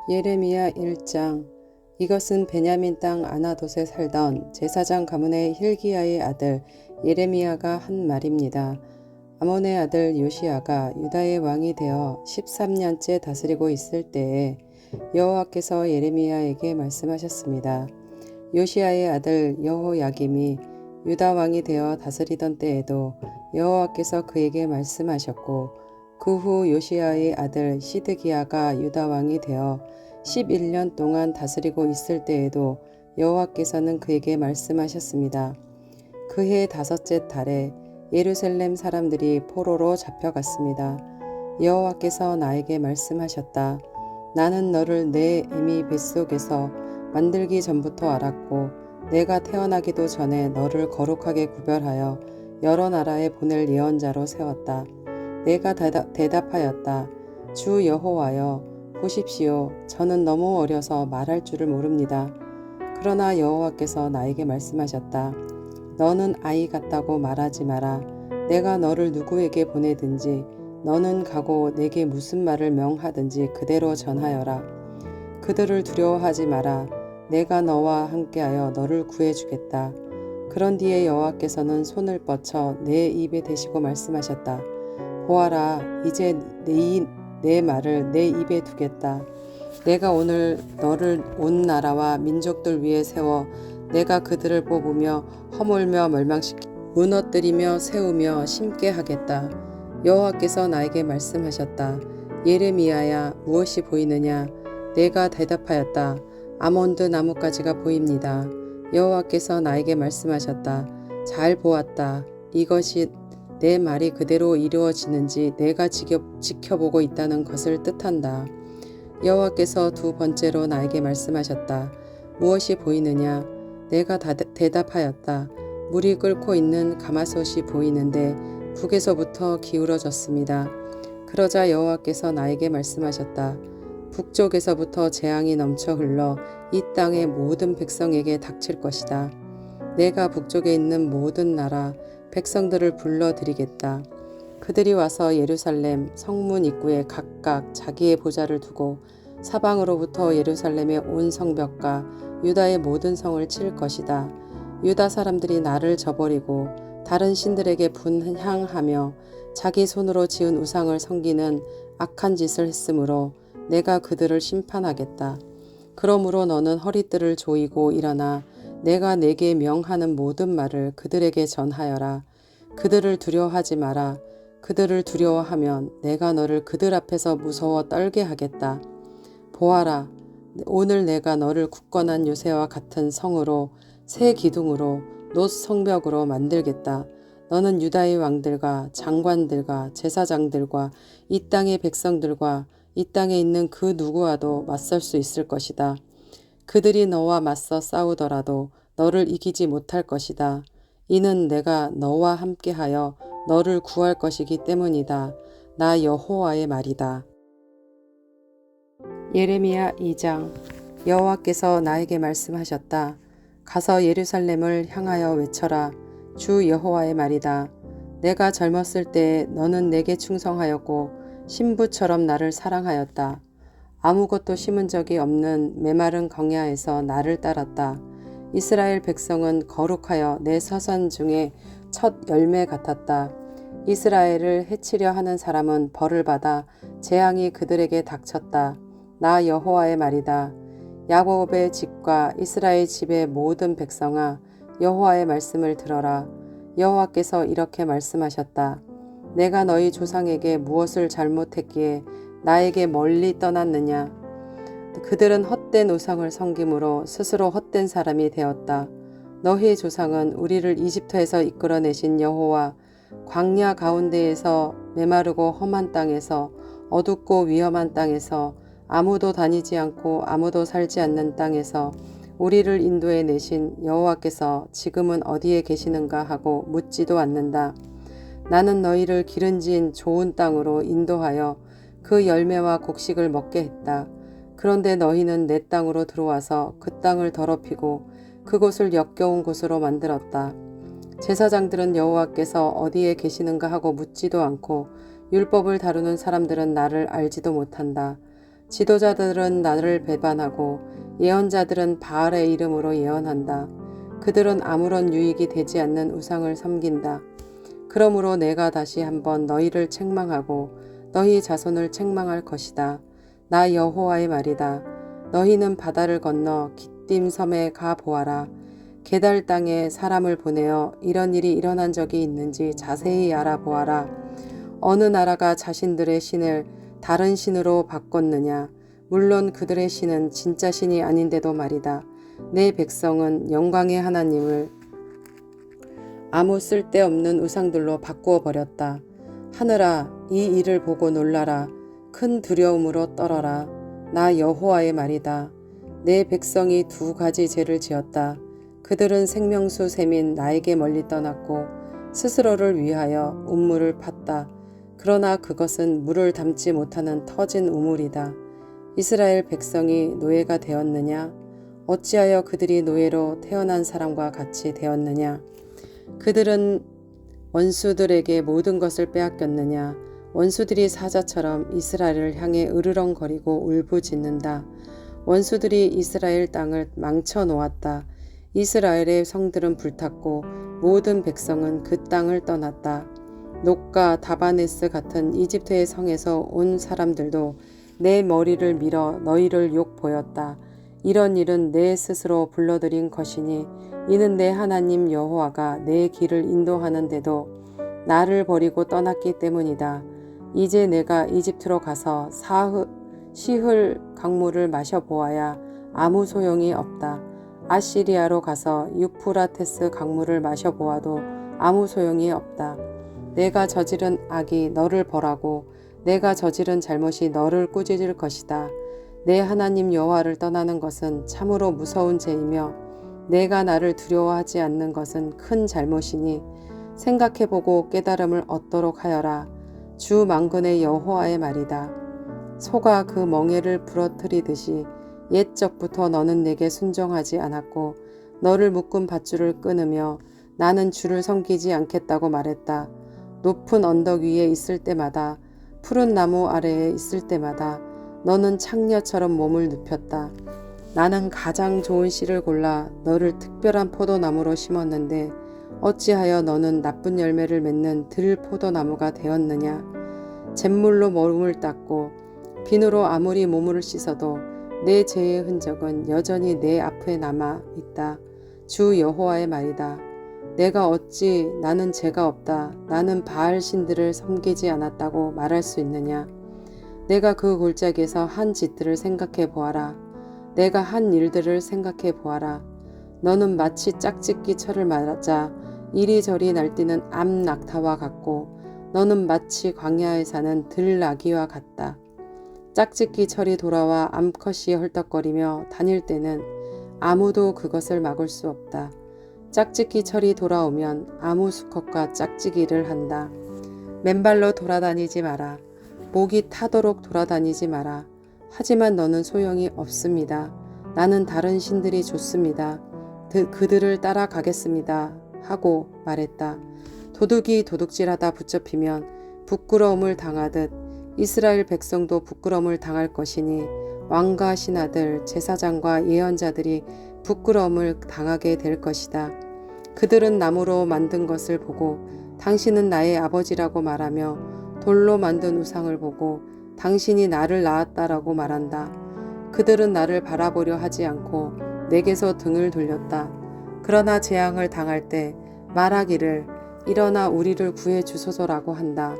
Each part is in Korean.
예레미야 1장. 이것은 베냐민 땅 아나돗에 살던 제사장 가문의 힐기야의 아들 예레미야가 한 말입니다. 아몬의 아들 요시야가 유다의 왕이 되어 13년째 다스리고 있을 때에 여호와께서 예레미야에게 말씀하셨습니다. 요시야의 아들 여호야김이 유다 왕이 되어 다스리던 때에도 여호와께서 그에게 말씀하셨고, 그 후 요시야의 아들 시드기야가 유다 왕이 되어 11년 동안 다스리고 있을 때에도 여호와께서는 그에게 말씀하셨습니다. 그해 다섯째 달에 예루살렘 사람들이 포로로 잡혀갔습니다. 여호와께서 나에게 말씀하셨다. 나는 너를 내 애미 뱃속에서 만들기 전부터 알았고, 내가 태어나기도 전에 너를 거룩하게 구별하여 여러 나라에 보낼 예언자로 세웠다. 내가 대답하였다. 주 여호와여, 보십시오. 저는 너무 어려서 말할 줄을 모릅니다. 그러나 여호와께서 나에게 말씀하셨다. 너는 아이 같다고 말하지 마라. 내가 너를 누구에게 보내든지 너는 가고 내게 무슨 말을 명하든지 그대로 전하여라. 그들을 두려워하지 마라. 내가 너와 함께하여 너를 구해주겠다. 그런 뒤에 여호와께서는 손을 뻗쳐 내 입에 대시고 말씀하셨다. 보아라, 이제 내 말을 내 입에 두겠다. 내가 오늘 너를 온 나라와 민족들 위에 세워 내가 그들을 뽑으며 허물며 무너뜨리며 세우며 심게 하겠다. 여호와께서 나에게 말씀하셨다. 예레미야야, 무엇이 보이느냐? 내가 대답하였다. 아몬드 나뭇가지가 보입니다. 여호와께서 나에게 말씀하셨다. 잘 보았다. 이것이 내 말이 그대로 이루어지는지 내가 지켜보고 있다는 것을 뜻한다. 여호와께서 두 번째로 나에게 말씀하셨다. 무엇이 보이느냐? 내가 대답하였다. 물이 끓고 있는 가마솥이 보이는데 북에서부터 기울어졌습니다. 그러자 여호와께서 나에게 말씀하셨다. 북쪽에서부터 재앙이 넘쳐 흘러 이 땅의 모든 백성에게 닥칠 것이다. 내가 북쪽에 있는 모든 나라 백성들을 불러들이겠다. 그들이 와서 예루살렘 성문 입구에 각각 자기의 보좌를 두고 사방으로부터 예루살렘의 온 성벽과 유다의 모든 성을 칠 것이다. 유다 사람들이 나를 저버리고 다른 신들에게 분향하며 자기 손으로 지은 우상을 섬기는 악한 짓을 했으므로 내가 그들을 심판하겠다. 그러므로 너는 허리띠를 조이고 일어나 내가 내게 명하는 모든 말을 그들에게 전하여라. 그들을 두려워하지 마라. 그들을 두려워하면 내가 너를 그들 앞에서 무서워 떨게 하겠다. 보아라, 오늘 내가 너를 굳건한 요새와 같은 성으로 새 기둥으로 놋 성벽으로 만들겠다. 너는 유다의 왕들과 장관들과 제사장들과 이 땅의 백성들과 이 땅에 있는 그 누구와도 맞설 수 있을 것이다. 그들이 너와 맞서 싸우더라도 너를 이기지 못할 것이다. 이는 내가 너와 함께하여 너를 구할 것이기 때문이다. 나 여호와의 말이다. 예레미야 2장. 여호와께서 나에게 말씀하셨다. 가서 예루살렘을 향하여 외쳐라. 주 여호와의 말이다. 내가 젊었을 때에 너는 내게 충성하였고 신부처럼 나를 사랑하였다. 아무것도 심은 적이 없는 메마른 광야에서 나를 따랐다. 이스라엘 백성은 거룩하여 내 서선 중에 첫 열매 같았다. 이스라엘을 해치려 하는 사람은 벌을 받아 재앙이 그들에게 닥쳤다. 나 여호와의 말이다. 야곱의 집과 이스라엘 집의 모든 백성아, 여호와의 말씀을 들어라. 여호와께서 이렇게 말씀하셨다. 내가 너희 조상에게 무엇을 잘못했기에 나에게 멀리 떠났느냐? 그들은 헛된 우상을 섬김으로 스스로 헛된 사람이 되었다. 너희 조상은 우리를 이집트에서 이끌어내신 여호와, 광야 가운데에서 메마르고 험한 땅에서 어둡고 위험한 땅에서 아무도 다니지 않고 아무도 살지 않는 땅에서 우리를 인도해 내신 여호와께서 지금은 어디에 계시는가 하고 묻지도 않는다. 나는 너희를 기름진 좋은 땅으로 인도하여 그 열매와 곡식을 먹게 했다. 그런데 너희는 내 땅으로 들어와서 그 땅을 더럽히고 그곳을 역겨운 곳으로 만들었다. 제사장들은 여호와께서 어디에 계시는가 하고 묻지도 않고 율법을 다루는 사람들은 나를 알지도 못한다. 지도자들은 나를 배반하고 예언자들은 바알의 이름으로 예언한다. 그들은 아무런 유익이 되지 않는 우상을 섬긴다. 그러므로 내가 다시 한번 너희를 책망하고 너희 자손을 책망할 것이다. 나 여호와의 말이다. 너희는 바다를 건너 깃딤 섬에 가 보아라. 게달 땅에 사람을 보내어 이런 일이 일어난 적이 있는지 자세히 알아보아라. 어느 나라가 자신들의 신을 다른 신으로 바꿨느냐? 물론 그들의 신은 진짜 신이 아닌데도 말이다. 내 백성은 영광의 하나님을 아무 쓸데없는 우상들로 바꾸어 버렸다. 하늘아, 이 일을 보고 놀라라. 큰 두려움으로 떨어라. 나 여호와의 말이다. 내 백성이 두 가지 죄를 지었다. 그들은 생명수 샘인 나에게 멀리 떠났고 스스로를 위하여 우물을 팠다. 그러나 그것은 물을 담지 못하는 터진 우물이다. 이스라엘 백성이 노예가 되었느냐? 어찌하여 그들이 노예로 태어난 사람과 같이 되었느냐? 그들은 원수들에게 모든 것을 빼앗겼느냐? 원수들이 사자처럼 이스라엘을 향해 으르렁거리고 울부짖는다. 원수들이 이스라엘 땅을 망쳐 놓았다. 이스라엘의 성들은 불탔고 모든 백성은 그 땅을 떠났다. 녹과 다바네스 같은 이집트의 성에서 온 사람들도 내 머리를 밀어 너희를 욕보였다. 이런 일은 내 스스로 불러들인 것이니 이는 내 하나님 여호와가 내 길을 인도하는데도 나를 버리고 떠났기 때문이다. 이제 내가 이집트로 가서 시흘 강물을 마셔보아야 아무 소용이 없다. 아시리아로 가서 유프라테스 강물을 마셔보아도 아무 소용이 없다. 내가 저지른 악이 너를 벌하고 내가 저지른 잘못이 너를 꾸짖을 것이다. 내 하나님 여호와를 떠나는 것은 참으로 무서운 죄이며 내가 나를 두려워하지 않는 것은 큰 잘못이니 생각해보고 깨달음을 얻도록 하여라. 주 만군의 여호와의 말이다. 소가 그 멍에를 부러뜨리듯이 옛적부터 너는 내게 순종하지 않았고 너를 묶은 밧줄을 끊으며 나는 주를 섬기지 않겠다고 말했다. 높은 언덕 위에 있을 때마다 푸른 나무 아래에 있을 때마다 너는 창녀처럼 몸을 눕혔다. 나는 가장 좋은 씨를 골라 너를 특별한 포도나무로 심었는데 어찌하여 너는 나쁜 열매를 맺는 들 포도나무가 되었느냐? 잿물로 몸을 닦고 비누로 아무리 몸을 씻어도 내 죄의 흔적은 여전히 내 앞에 남아 있다. 주 여호와의 말이다. 내가 어찌 나는 죄가 없다. 나는 바알 신들을 섬기지 않았다고 말할 수 있느냐? 내가 그 골짜기에서 한 짓들을 생각해 보아라. 내가 한 일들을 생각해 보아라. 너는 마치 짝짓기 철을 맞아 이리저리 날뛰는 암낙타와 같고 너는 마치 광야에 사는 들나귀와 같다. 짝짓기 철이 돌아와 암컷이 헐떡거리며 다닐 때는 아무도 그것을 막을 수 없다. 짝짓기 철이 돌아오면 아무 수컷과 짝짓기를 한다. 맨발로 돌아다니지 마라. 목이 타도록 돌아다니지 마라. 하지만 너는 소용이 없습니다. 나는 다른 신들이 좋습니다. 그들을 따라가겠습니다. 하고 말했다. 도둑이 도둑질하다 붙잡히면 부끄러움을 당하듯 이스라엘 백성도 부끄러움을 당할 것이니 왕과 신하들, 제사장과 예언자들이 부끄러움을 당하게 될 것이다. 그들은 나무로 만든 것을 보고 당신은 나의 아버지라고 말하며 돌로 만든 우상을 보고 당신이 나를 낳았다라고 말한다. 그들은 나를 바라보려 하지 않고 내게서 등을 돌렸다. 그러나 재앙을 당할 때 말하기를 일어나 우리를 구해 주소서라고 한다.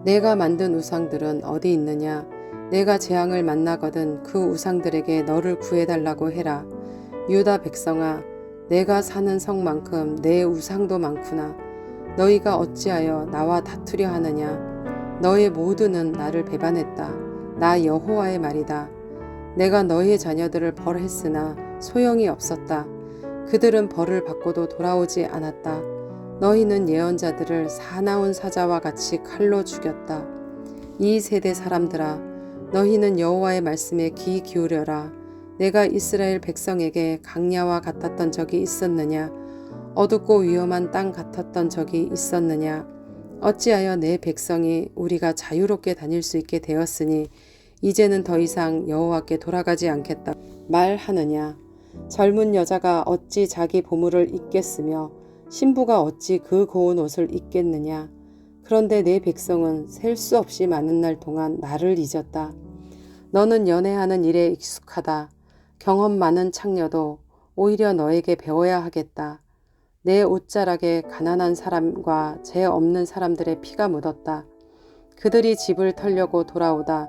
내가 만든 우상들은 어디 있느냐? 내가 재앙을 만나거든 그 우상들에게 너를 구해달라고 해라. 유다 백성아, 내가 사는 성만큼 내 우상도 많구나. 너희가 어찌하여 나와 다투려 하느냐? 너의 모두는 나를 배반했다. 나 여호와의 말이다. 내가 너희 자녀들을 벌했으나 소용이 없었다. 그들은 벌을 받고도 돌아오지 않았다. 너희는 예언자들을 사나운 사자와 같이 칼로 죽였다. 이 세대 사람들아, 너희는 여호와의 말씀에 귀 기울여라. 내가 이스라엘 백성에게 강야와 같았던 적이 있었느냐? 어둡고 위험한 땅 같았던 적이 있었느냐? 어찌하여 내 백성이 우리가 자유롭게 다닐 수 있게 되었으니 이제는 더 이상 여호와께 돌아가지 않겠다 말하느냐. 젊은 여자가 어찌 자기 보물을 잊겠으며 신부가 어찌 그 고운 옷을 잊겠느냐. 그런데 내 백성은 셀 수 없이 많은 날 동안 나를 잊었다. 너는 연애하는 일에 익숙하다. 경험 많은 창녀도 오히려 너에게 배워야 하겠다. 내 옷자락에 가난한 사람과 죄 없는 사람들의 피가 묻었다. 그들이 집을 털려고 돌아오다.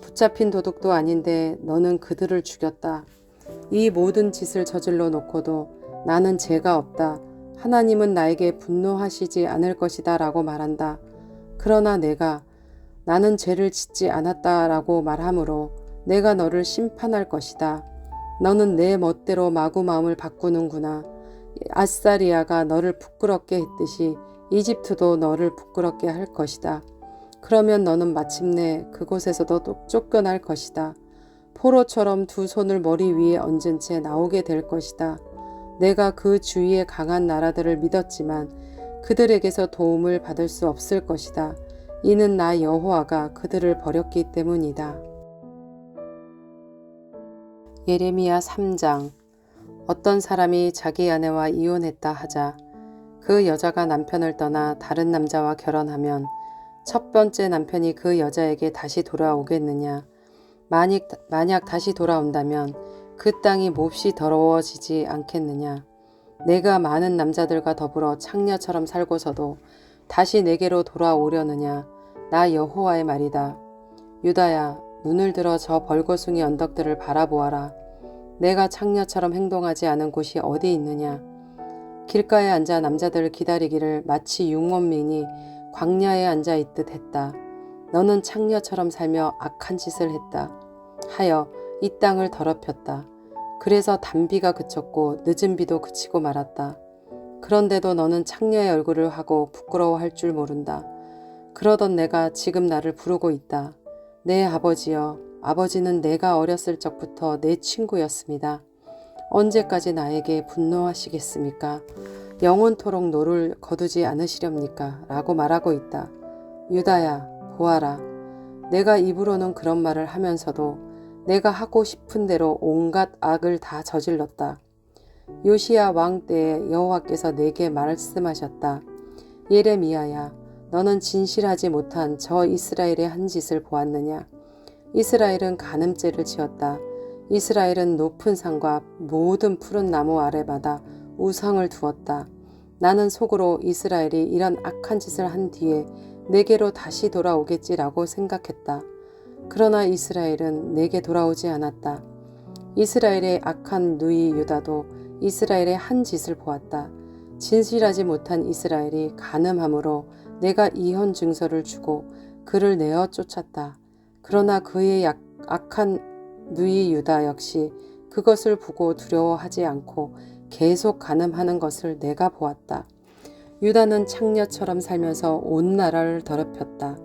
붙잡힌 도둑도 아닌데 너는 그들을 죽였다. 이 모든 짓을 저질러 놓고도 나는 죄가 없다. 하나님은 나에게 분노하시지 않을 것이다 라고 말한다. 그러나 나는 죄를 짓지 않았다 라고 말하므로 내가 너를 심판할 것이다. 너는 내 멋대로 마구 마음을 바꾸는구나. 아사리아가 너를 부끄럽게 했듯이 이집트도 너를 부끄럽게 할 것이다. 그러면 너는 마침내 그곳에서도 쫓겨날 것이다. 포로처럼 두 손을 머리 위에 얹은 채 나오게 될 것이다. 내가 그 주위의 강한 나라들을 믿었지만 그들에게서 도움을 받을 수 없을 것이다. 이는 나 여호와가 그들을 버렸기 때문이다. 예레미야 3장. 어떤 사람이 자기 아내와 이혼했다 하자 그 여자가 남편을 떠나 다른 남자와 결혼하면 첫 번째 남편이 그 여자에게 다시 돌아오겠느냐. 만약 다시 돌아온다면 그 땅이 몹시 더러워지지 않겠느냐. 내가 많은 남자들과 더불어 창녀처럼 살고서도 다시 내게로 돌아오려느냐. 나 여호와의 말이다. 유다야, 눈을 들어 저 벌거숭이 언덕들을 바라보아라. 내가 창녀처럼 행동하지 않은 곳이 어디 있느냐. 길가에 앉아 남자들을 기다리기를 마치 융원민이 광야에 앉아 있듯 했다. 너는 창녀처럼 살며 악한 짓을 했다. 하여 이 땅을 더럽혔다. 그래서 단비가 그쳤고 늦은 비도 그치고 말았다. 그런데도 너는 창녀의 얼굴을 하고 부끄러워할 줄 모른다. 그러던 내가 지금 나를 부르고 있다. 내 아버지여, 아버지는 내가 어렸을 적부터 내 친구였습니다. 언제까지 나에게 분노하시겠습니까? 영원토록 노를 거두지 않으시렵니까? 라고 말하고 있다. 유다야, 보아라. 내가 입으로는 그런 말을 하면서도 내가 하고 싶은 대로 온갖 악을 다 저질렀다. 요시야 왕 때에 여호와께서 내게 말씀하셨다. 예레미야야, 너는 진실하지 못한 저 이스라엘의 한 짓을 보았느냐? 이스라엘은 간음죄를 지었다. 이스라엘은 높은 산과 모든 푸른 나무 아래마다 우상을 두었다. 나는 속으로 이스라엘이 이런 악한 짓을 한 뒤에 내게로 다시 돌아오겠지라고 생각했다. 그러나 이스라엘은 내게 돌아오지 않았다. 이스라엘의 악한 누이 유다도 이스라엘의 한 짓을 보았다. 진실하지 못한 이스라엘이 간음함으로 내가 이혼 증서를 주고 그를 내어 쫓았다. 그러나 그의 악한 누이 유다 역시 그것을 보고 두려워하지 않고 계속 간음하는 것을 내가 보았다. 유다는 창녀처럼 살면서 온 나라를 더럽혔다.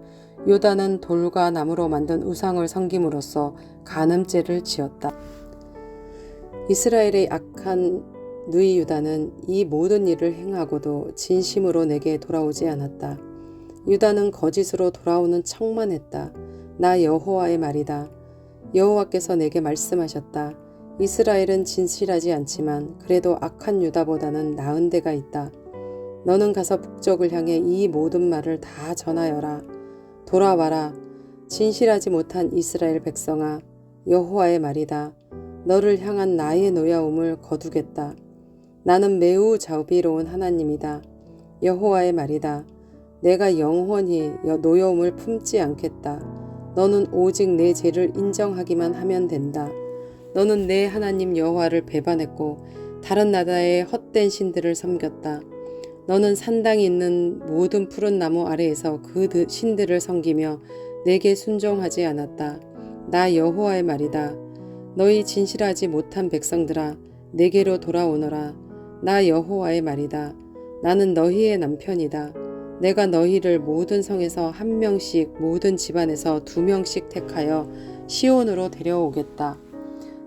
유다는 돌과 나무로 만든 우상을 섬김으로써 간음죄를 지었다. 이스라엘의 악한 누이 유다는 이 모든 일을 행하고도 진심으로 내게 돌아오지 않았다. 유다는 거짓으로 돌아오는 척만 했다. 나 여호와의 말이다. 여호와께서 내게 말씀하셨다. 이스라엘은 진실하지 않지만 그래도 악한 유다보다는 나은 데가 있다. 너는 가서 북쪽을 향해 이 모든 말을 다 전하여라. 돌아와라. 진실하지 못한 이스라엘 백성아, 여호와의 말이다. 너를 향한 나의 노여움을 거두겠다. 나는 매우 자비로운 하나님이다. 여호와의 말이다. 내가 영원히 노여움을 품지 않겠다. 너는 오직 내 죄를 인정하기만 하면 된다. 너는 내 하나님 여호와를 배반했고 다른 나라의 헛된 신들을 섬겼다. 너는 산당이 있는 모든 푸른 나무 아래에서 그 신들을 섬기며 내게 순종하지 않았다. 나 여호와의 말이다. 너희 진실하지 못한 백성들아, 내게로 돌아오너라. 나 여호와의 말이다. 나는 너희의 남편이다. 내가 너희를 모든 성에서 한 명씩, 모든 집안에서 2명씩 택하여 시온으로 데려오겠다.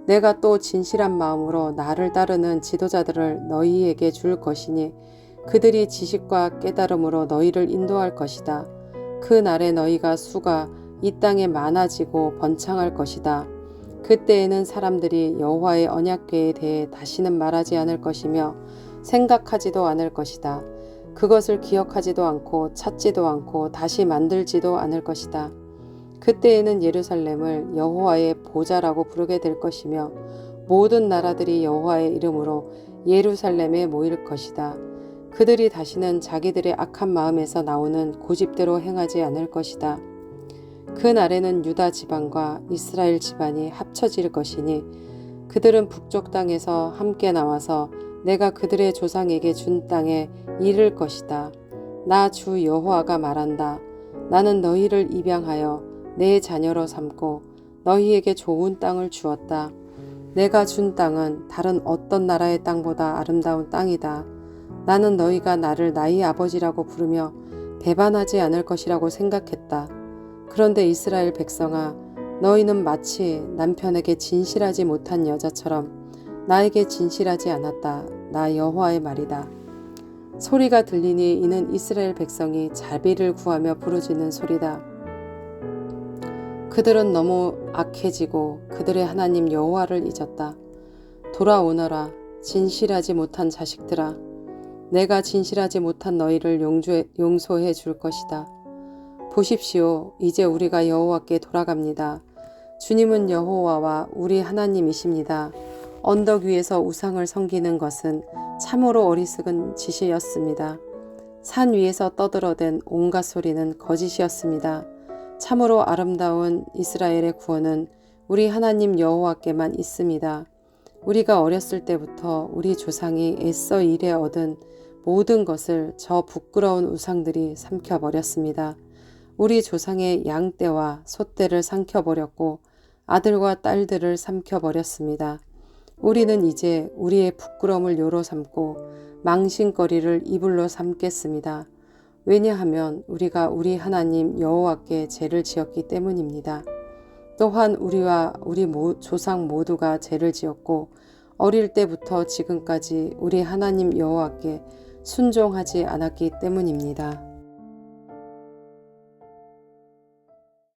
내가 또 진실한 마음으로 나를 따르는 지도자들을 너희에게 줄 것이니 그들이 지식과 깨달음으로 너희를 인도할 것이다. 그 날에 너희가 수가 이 땅에 많아지고 번창할 것이다. 그때에는 사람들이 여호와의 언약궤에 대해 다시는 말하지 않을 것이며 생각하지도 않을 것이다. 그것을 기억하지도 않고 찾지도 않고 다시 만들지도 않을 것이다. 그때에는 예루살렘을 여호와의 보좌라고 부르게 될 것이며 모든 나라들이 여호와의 이름으로 예루살렘에 모일 것이다. 그들이 다시는 자기들의 악한 마음에서 나오는 고집대로 행하지 않을 것이다. 그 날에는 유다 지방과 이스라엘 집안이 합쳐질 것이니 그들은 북쪽 땅에서 함께 나와서 내가 그들의 조상에게 준 땅에 이를 것이다. 나 주 여호와가 말한다. 나는 너희를 입양하여 내 자녀로 삼고 너희에게 좋은 땅을 주었다. 내가 준 땅은 다른 어떤 나라의 땅보다 아름다운 땅이다. 나는 너희가 나를 나의 아버지라고 부르며 배반하지 않을 것이라고 생각했다. 그런데 이스라엘 백성아, 너희는 마치 남편에게 진실하지 못한 여자처럼 나에게 진실하지 않았다. 나 여호와의 말이다. 소리가 들리니 이는 이스라엘 백성이 자비를 구하며 부르짖는 소리다. 그들은 너무 악해지고 그들의 하나님 여호와를 잊었다. 돌아오너라, 진실하지 못한 자식들아. 내가 진실하지 못한 너희를 용서해 줄 것이다. 보십시오. 이제 우리가 여호와께 돌아갑니다. 주님은 여호와와 우리 하나님이십니다. 언덕 위에서 우상을 섬기는 것은 참으로 어리석은 짓이었습니다. 산 위에서 떠들어댄 온갖 소리는 거짓이었습니다. 참으로 아름다운 이스라엘의 구원은 우리 하나님 여호와께만 있습니다. 우리가 어렸을 때부터 우리 조상이 애써 일해 얻은 모든 것을 저 부끄러운 우상들이 삼켜버렸습니다. 우리 조상의 양떼와 소떼를 삼켜버렸고 아들과 딸들을 삼켜버렸습니다. 우리는 이제 우리의 부끄러움을 요로 삼고 망신거리를 이불로 삼겠습니다. 왜냐하면 우리가 우리 하나님 여호와께 죄를 지었기 때문입니다. 또한 우리와 우리 조상 모두가 죄를 지었고 어릴 때부터 지금까지 우리 하나님 여호와께 순종하지 않았기 때문입니다.